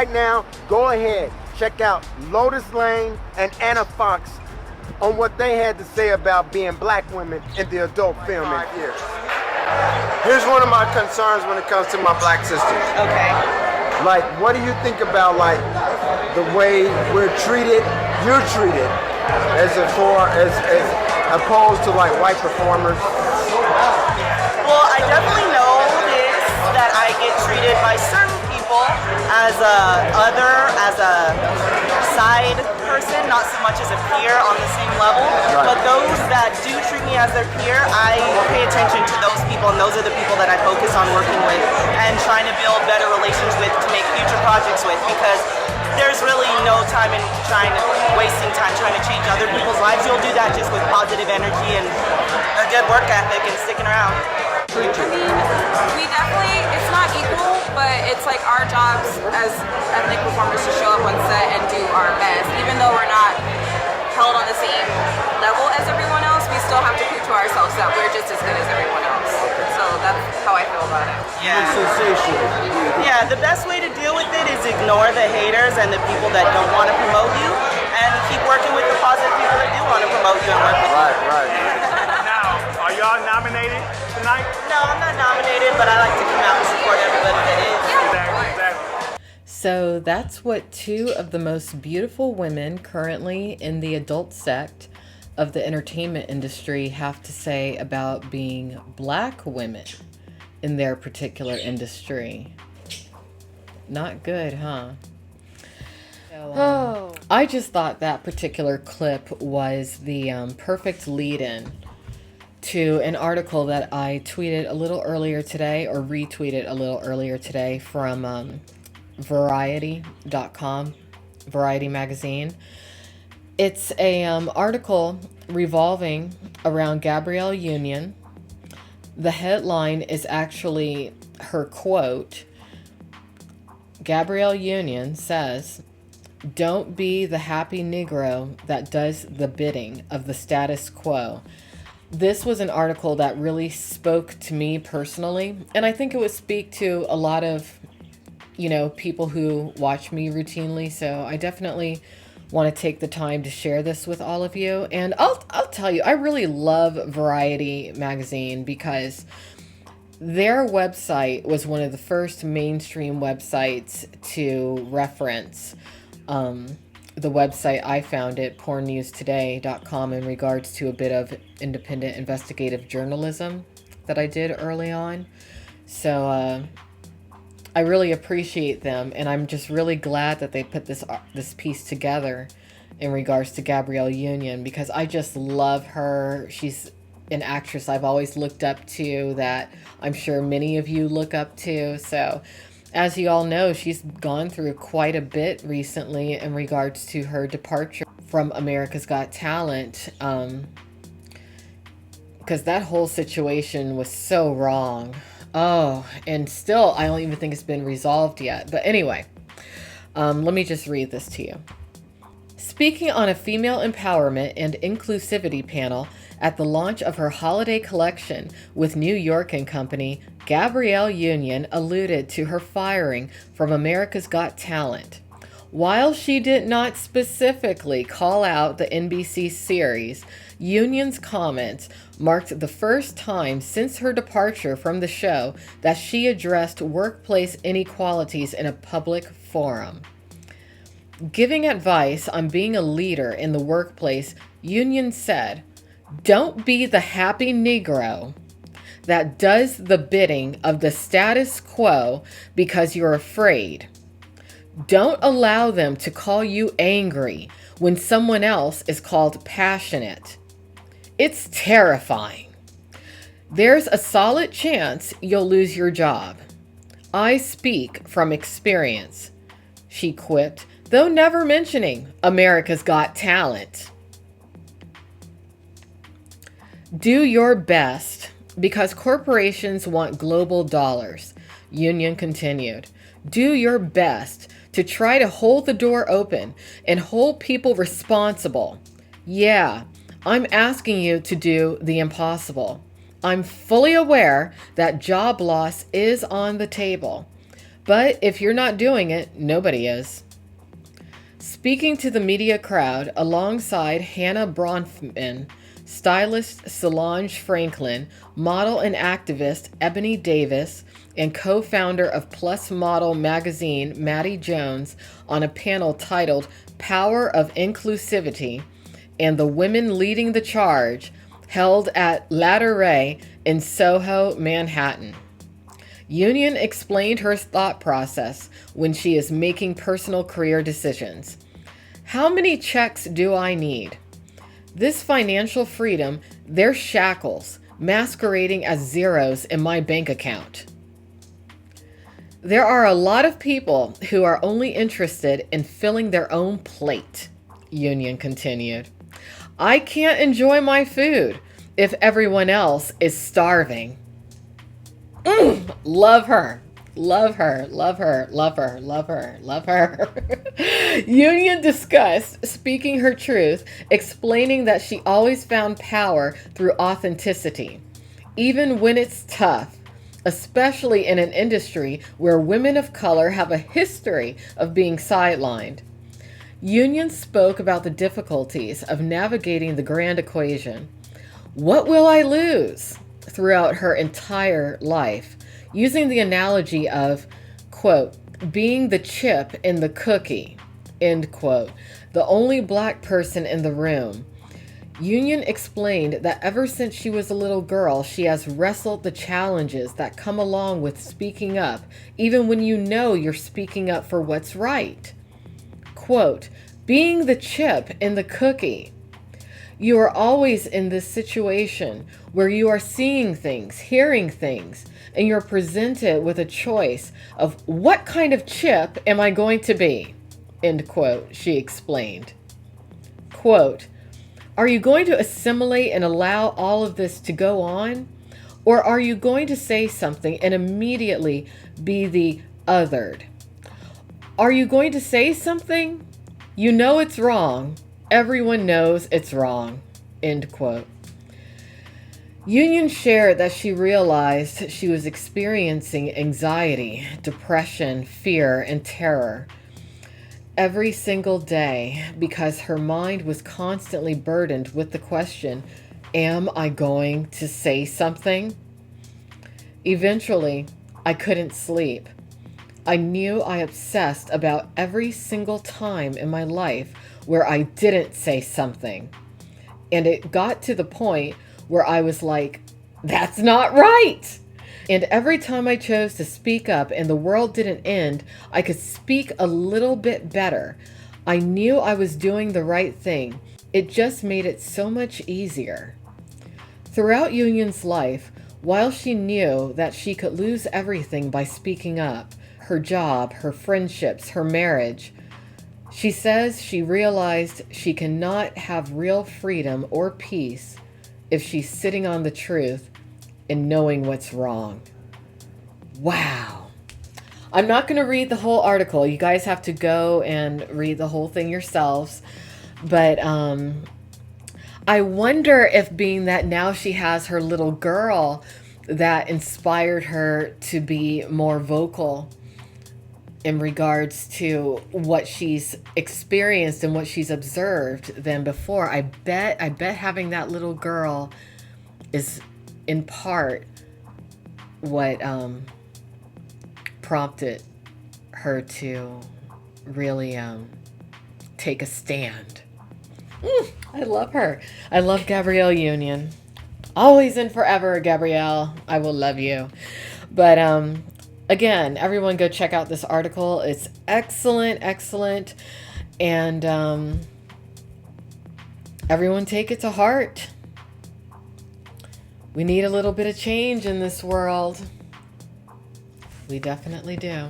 right now, go ahead, check out Lotus Lane and Anna Fox on what they had to say about being black women in the adult film industry. Here's one of my concerns when it comes to my black sisters. Okay. Like, what do you think about, like, the way we're treated, you're treated, as opposed to, like, white performers? Well, I definitely notice that I get treated by certain people as a side person, not so much as a peer on the same level. Right. But those that do treat me as their peer, I pay attention to those people, and those are the people that I focus on working with and trying to build better relations with to make future projects with, because there's really no time in wasting time trying to change other people's lives. You'll do that just with positive energy and a good work ethic and sticking around. I mean, we definitely, it's not equal, but it's like our jobs as ethnic performers to show up on set and do our best. Even though we're not held on the same level as everyone else, we still have to prove to ourselves that we're just as good as everyone else. So that's how I feel about it. Yeah. Yeah, the best way to deal with it is ignore the haters and the people that don't want to promote you, and keep working with the positive people that do want to promote you and work with you. Right. Now, are y'all nominated tonight? No, I'm not nominated, but I like to come out and support everybody that is. Exactly. So that's what two of the most beautiful women currently in the adult sect of the entertainment industry have to say about being black women in their particular industry. Not good, huh? So, I just thought that particular clip was the perfect lead-in to an article that I tweeted a little earlier today, or retweeted a little earlier today, from Variety.com, Variety magazine. It's a article revolving around Gabrielle Union. The headline is actually her quote. Gabrielle Union says, "Don't be the happy Negro that does the bidding of the status quo." This was an article that really spoke to me personally, and I think it would speak to a lot of, people who watch me routinely. So I definitely want to take the time to share this with all of you. And I'll tell you, I really love Variety magazine because their website was one of the first mainstream websites to reference the website I founded, pornnewstoday.com, in regards to a bit of independent investigative journalism that I did early on. So I really appreciate them, and I'm just really glad that they put this piece together in regards to Gabrielle Union, because I just love her. She's an actress I've always looked up to, that I'm sure many of you look up to. So as you all know, she's gone through quite a bit recently in regards to her departure from America's Got Talent, because that whole situation was so wrong. Oh, and still, I don't even think it's been resolved yet. But anyway, let me just read this to you. Speaking on a female empowerment and inclusivity panel at the launch of her holiday collection with New York & Company, Gabrielle Union alluded to her firing from America's Got Talent. While she did not specifically call out the NBC series, Union's comments marked the first time since her departure from the show that she addressed workplace inequalities in a public forum. Giving advice on being a leader in the workplace, Union said, "Don't be the happy Negro that does the bidding of the status quo because you're afraid. Don't allow them to call you angry when someone else is called passionate. It's terrifying. There's a solid chance you'll lose your job. I speak from experience," she quipped, though never mentioning America's Got Talent. "Do your best because corporations want global dollars," Union continued. "Do your best to try to hold the door open and hold people responsible. Yeah, I'm asking you to do the impossible. I'm fully aware that job loss is on the table, But if you're not doing it, nobody is. Speaking to the media crowd alongside Hannah Bronfman, stylist Solange Franklin, model and activist Ebony Davis, and co-founder of Plus Model magazine Maddie Jones on a panel titled Power of Inclusivity and the Women Leading the Charge, held at Ladder Ray in Soho, Manhattan. Union explained her thought process when she is making personal career decisions. How many checks do I need? This financial freedom, they're shackles masquerading as zeros in my bank account. There are a lot of people who are only interested in filling their own plate, Union continued. I can't enjoy my food if everyone else is starving. Love her. Love her, love her, love her, love her, love her. Union discussed speaking her truth, explaining that she always found power through authenticity, even when it's tough, especially in an industry where women of color have a history of being sidelined. Union spoke about the difficulties of navigating the grand equation. What will I lose? Throughout her entire life, using the analogy of, quote, being the chip in the cookie, end quote, the only black person in the room. Union explained that ever since she was a little girl, she has wrestled the challenges that come along with speaking up, even when you know you're speaking up for what's right. Quote, being the chip in the cookie. You are always in this situation where you are seeing things, hearing things, and you're presented with a choice of what kind of chip am I going to be? End quote, she explained. Quote, are you going to assimilate and allow all of this to go on? Or are you going to say something and immediately be the othered? Are you going to say something? You know it's wrong. Everyone knows it's wrong. End quote. Union shared that she realized she was experiencing anxiety, depression, fear, and terror every single day because her mind was constantly burdened with the question, am I going to say something? Eventually, I couldn't sleep. I knew I obsessed about every single time in my life where I didn't say something. And it got to the point where I was like, that's not right. And every time I chose to speak up and the world didn't end, I could speak a little bit better. I knew I was doing the right thing. It just made it so much easier. Throughout Union's life, while she knew that she could lose everything by speaking up, her job, her friendships, her marriage, she says she realized she cannot have real freedom or peace if she's sitting on the truth and knowing what's wrong. Wow. I'm not going to read the whole article. You guys have to go and read the whole thing yourselves. But I wonder if being that now she has her little girl that inspired her to be more vocal in regards to what she's experienced and what she's observed than before. I bet having that little girl is in part what prompted her to really take a stand. I love her. I love Gabrielle Union. Always and forever, Gabrielle. I will love you. But again, everyone go check out this article. It's excellent, excellent. And everyone take it to heart. We need a little bit of change in this world. We definitely do.